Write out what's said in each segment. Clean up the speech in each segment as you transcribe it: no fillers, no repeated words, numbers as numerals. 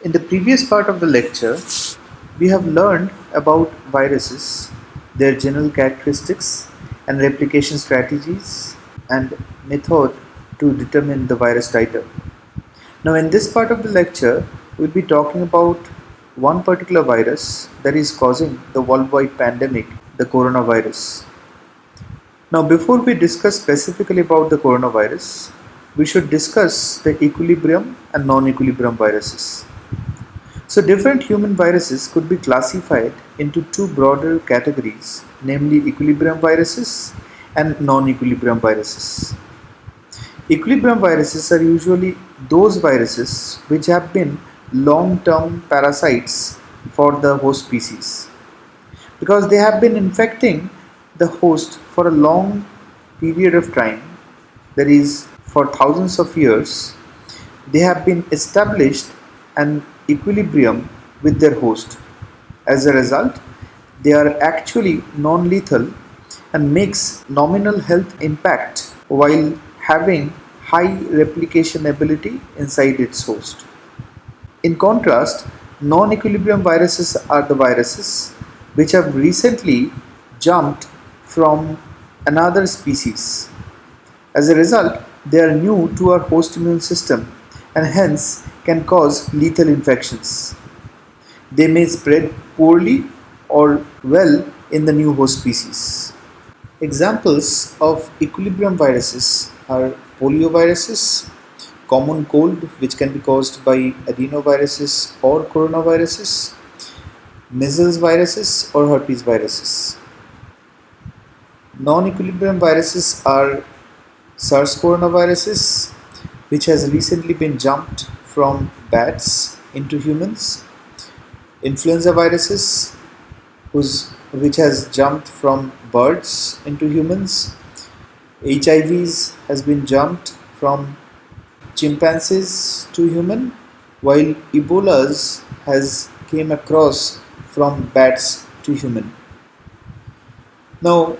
In the previous part of the lecture, we have learned about viruses, their general characteristics and replication strategies and method to determine the virus titer. Now in this part of the lecture, we'll be talking about one particular virus that is causing the worldwide pandemic, the coronavirus. Now before we discuss specifically about the coronavirus, we should discuss the equilibrium and non-equilibrium viruses. So different human viruses could be classified into two broader categories, namely equilibrium viruses and non-equilibrium viruses. Equilibrium viruses are usually those viruses which have been long-term parasites for the host species because they have been infecting the host for a long period of time, that is, for thousands of years. They have been established an equilibrium with their host. As a result, they are actually non-lethal and makes nominal health impact while having high replication ability inside its host. In contrast, non-equilibrium viruses are the viruses which have recently jumped from another species. As a result, they are new to our host immune system and hence can cause lethal infections. They may spread poorly or well in the new host species. Examples of equilibrium viruses are polioviruses, common cold which can be caused by adenoviruses or coronaviruses, measles viruses or herpes viruses. Non-equilibrium viruses are SARS coronaviruses, which has recently been jumped from bats into humans, influenza viruses, which has jumped from birds into humans, HIVs has been jumped from chimpanzees to human, while Ebola's has came across from bats to human. Now,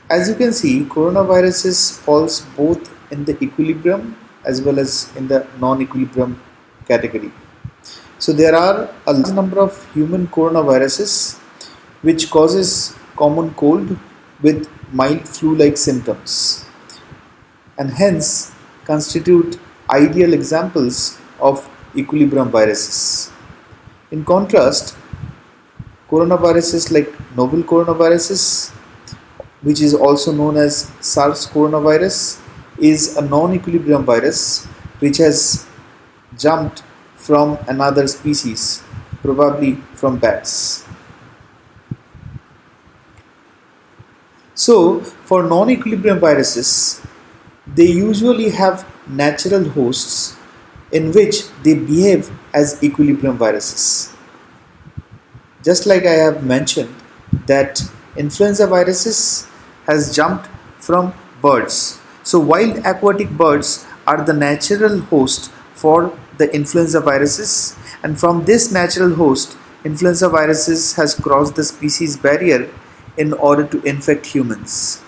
as you can see, coronaviruses falls both in the equilibrium as well as in the non-equilibrium category. So there are a large number of human coronaviruses which causes common cold with mild flu-like symptoms and hence constitute ideal examples of equilibrium viruses. In contrast, coronaviruses like novel coronaviruses, which is also known as SARS coronavirus, is a non-equilibrium virus which has jumped from another species, probably from bats. So, for non-equilibrium viruses, they usually have natural hosts in which they behave as equilibrium viruses. Just like I have mentioned that influenza viruses has jumped from birds. So wild aquatic birds are the natural host for the influenza viruses, and from this natural host, influenza viruses has crossed the species barrier in order to infect humans.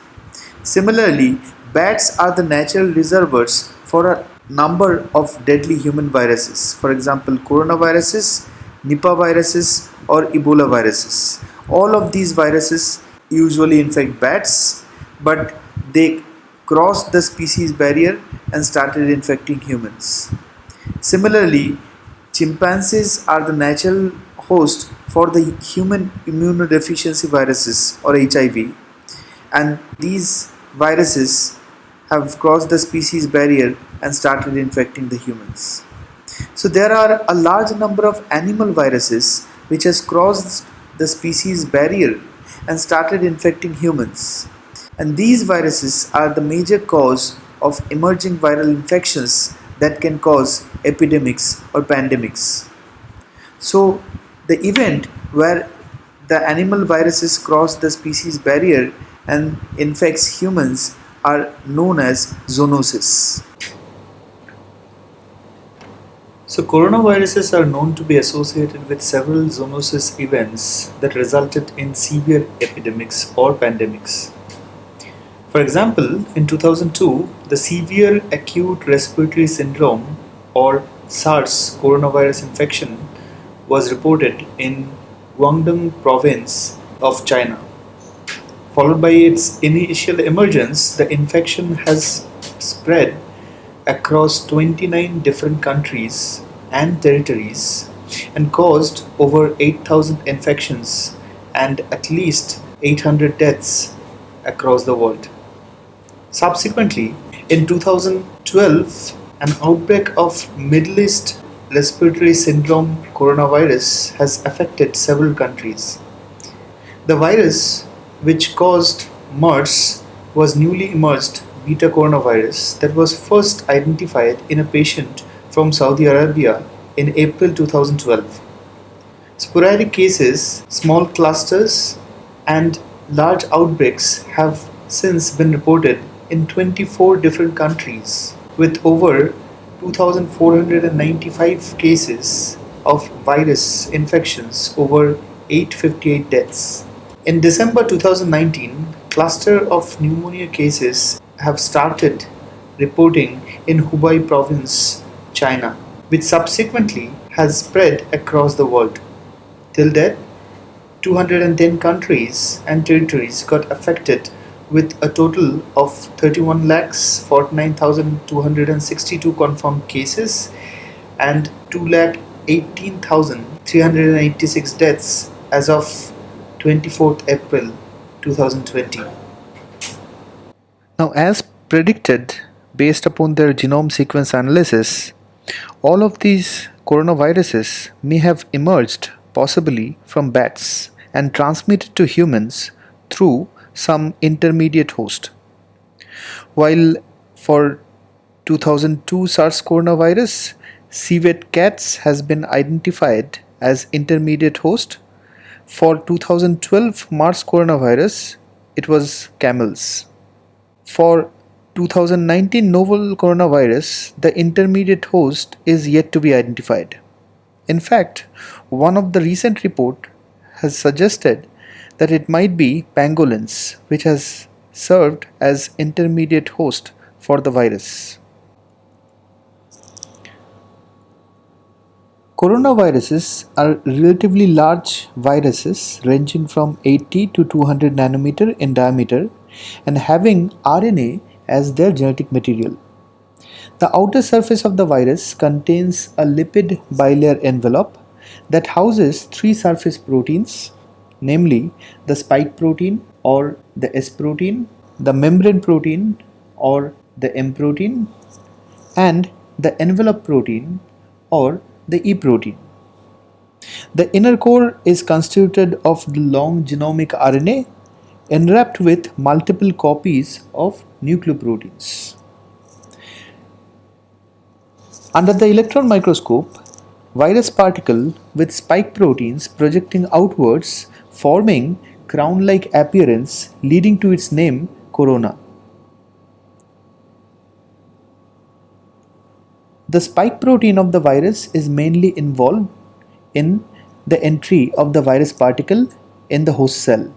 Similarly, bats are the natural reservoirs for a number of deadly human viruses. For example, coronaviruses, Nipah viruses or Ebola viruses. All of these viruses usually infect bats, but they crossed the species barrier and started infecting humans. Similarly, chimpanzees are the natural host for the human immunodeficiency viruses or HIV, and these viruses have crossed the species barrier and started infecting the humans. So there are a large number of animal viruses which has crossed the species barrier and started infecting humans. And these viruses are the major cause of emerging viral infections that can cause epidemics or pandemics. So the event where the animal viruses cross the species barrier and infects humans are known as zoonosis. So coronaviruses are known to be associated with several zoonosis events that resulted in severe epidemics or pandemics. For example, in 2002, the severe acute respiratory syndrome or SARS coronavirus infection was reported in Guangdong province of China. Followed by its initial emergence, the infection has spread across 29 different countries and territories and caused over 8,000 infections and at least 800 deaths across the world. Subsequently, in 2012, an outbreak of Middle East respiratory syndrome coronavirus has affected several countries. The virus, which caused MERS, was newly emerged beta coronavirus that was first identified in a patient from Saudi Arabia in April 2012. Sporadic cases, small clusters, and large outbreaks have since been reported in 24 different countries, with over 2,495 cases of virus infections, over 858 deaths. In December 2019, cluster of pneumonia cases have started reporting in Hubei province, China, which subsequently has spread across the world. Till date, 210 countries and territories got affected with a total of 31,49,262 confirmed cases and 2,18,386 deaths as of 24th April 2020. Now, as predicted based upon their genome sequence analysis, all of these coronaviruses may have emerged possibly from bats and transmitted to humans through some intermediate host. While for 2002 SARS coronavirus, civet cats has been identified as intermediate host. For 2012 MERS coronavirus, it was camels. For 2019 novel coronavirus, the intermediate host is yet to be identified. In fact, one of the recent report has suggested that it might be pangolins, which has served as intermediate host for the virus. Coronaviruses are relatively large viruses ranging from 80 to 200 nanometer in diameter and having RNA as their genetic material. The outer surface of the virus contains a lipid bilayer envelope that houses three surface proteins, namely the spike protein or the S protein, the membrane protein or the M protein, and the envelope protein or the E protein. The inner core is constituted of the long genomic RNA enwrapped with multiple copies of nucleoproteins. Under the electron microscope, virus particle with spike proteins projecting outwards, forming crown-like appearance leading to its name corona. The spike protein of the virus is mainly involved in the entry of the virus particle in the host cell.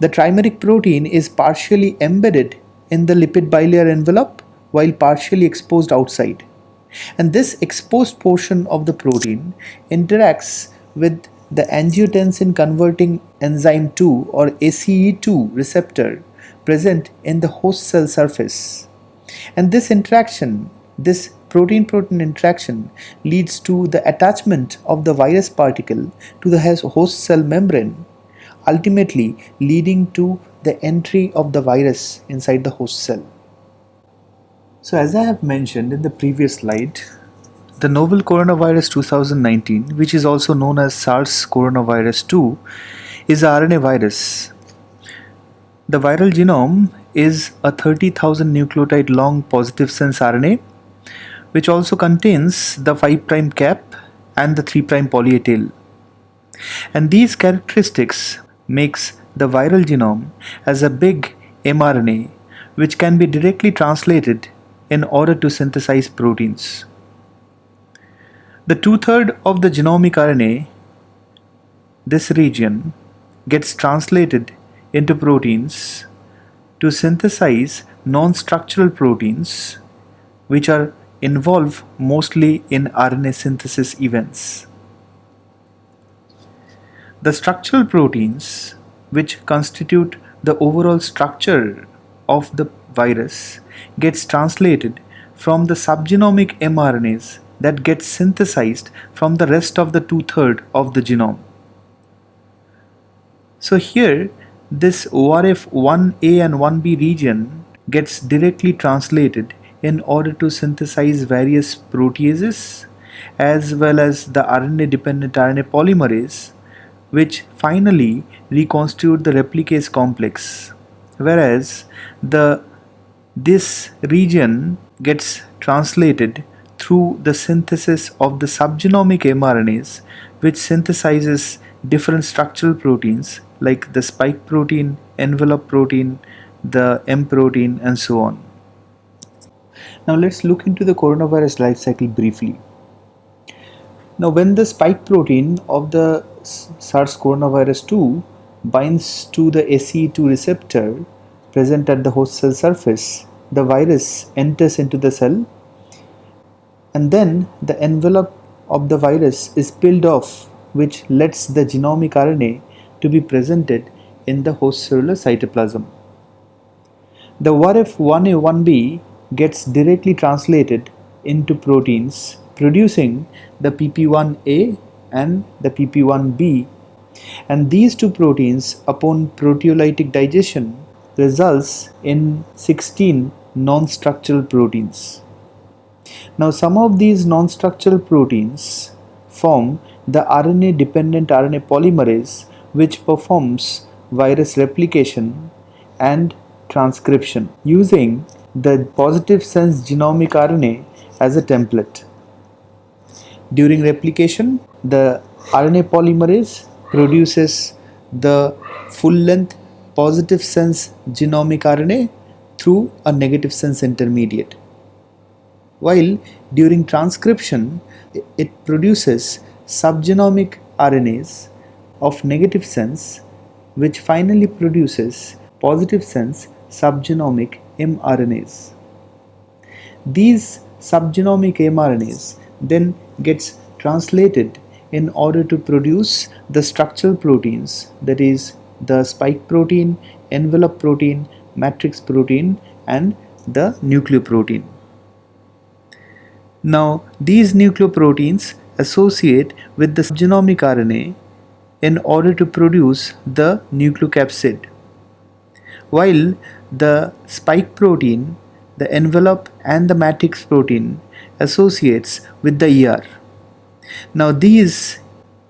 The trimeric protein is partially embedded in the lipid bilayer envelope while partially exposed outside. And this exposed portion of the protein interacts with the angiotensin converting enzyme 2 or ACE2 receptor present in the host cell surface. And this interaction, this protein-protein interaction, leads to the attachment of the virus particle to the host cell membrane, ultimately leading to the entry of the virus inside the host cell. So as I have mentioned in the previous slide, the novel coronavirus 2019, which is also known as SARS coronavirus 2, is a RNA virus. The viral genome is a 30,000 nucleotide long positive sense RNA, which also contains the 5' cap and the 3' poly A tail. And these characteristics makes the viral genome as a big mRNA, which can be directly translated in order to synthesize proteins. The 2/3 of the genomic RNA, this region, gets translated into proteins to synthesize non-structural proteins which are involved mostly in RNA synthesis events. The structural proteins, which constitute the overall structure of the virus, gets translated from the subgenomic mRNAs that get synthesized from the rest of the two-thirds of the genome. So here, this ORF1A and 1B region gets directly translated in order to synthesize various proteases as well as the RNA-dependent RNA polymerase, which finally reconstitute the replicase complex, whereas this region gets translated through the synthesis of the subgenomic mRNAs, which synthesizes different structural proteins like the spike protein, envelope protein, the M protein, and so on. Now let's look into the coronavirus life cycle briefly. Now when the spike protein of the SARS coronavirus 2 binds to the ACE2 receptor present at the host cell surface, the virus enters into the cell, and then the envelope of the virus is peeled off, which lets the genomic RNA to be presented in the host cellular cytoplasm. The ORF1A1B gets directly translated into proteins, producing the PP1A and the PP1B, and these two proteins, upon proteolytic digestion, results in 16 non-structural proteins. Now some of these non-structural proteins form the RNA-dependent RNA polymerase, which performs virus replication and transcription using the positive sense genomic RNA as a template. During replication, the RNA polymerase produces the full-length positive sense genomic RNA through a negative sense intermediate, while during transcription it produces subgenomic RNAs of negative sense, which finally produces positive sense subgenomic mRNAs. These subgenomic mRNAs then gets translated in order to produce the structural proteins, that is the spike protein, envelope protein, matrix protein, and the nucleoprotein. Now these nucleoproteins associate with the subgenomic RNA in order to produce the nucleocapsid, while the spike protein, the envelope, and the matrix protein associates with the ER. Now these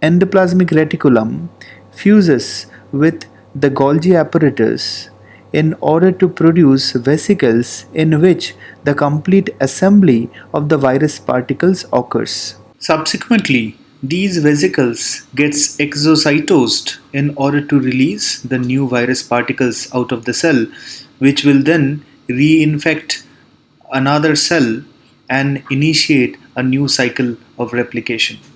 endoplasmic reticulum fuses with the Golgi apparatus in order to produce vesicles in which the complete assembly of the virus particles occurs. Subsequently, these vesicles gets exocytosed in order to release the new virus particles out of the cell, which will then reinfect another cell and initiate a new cycle of replication.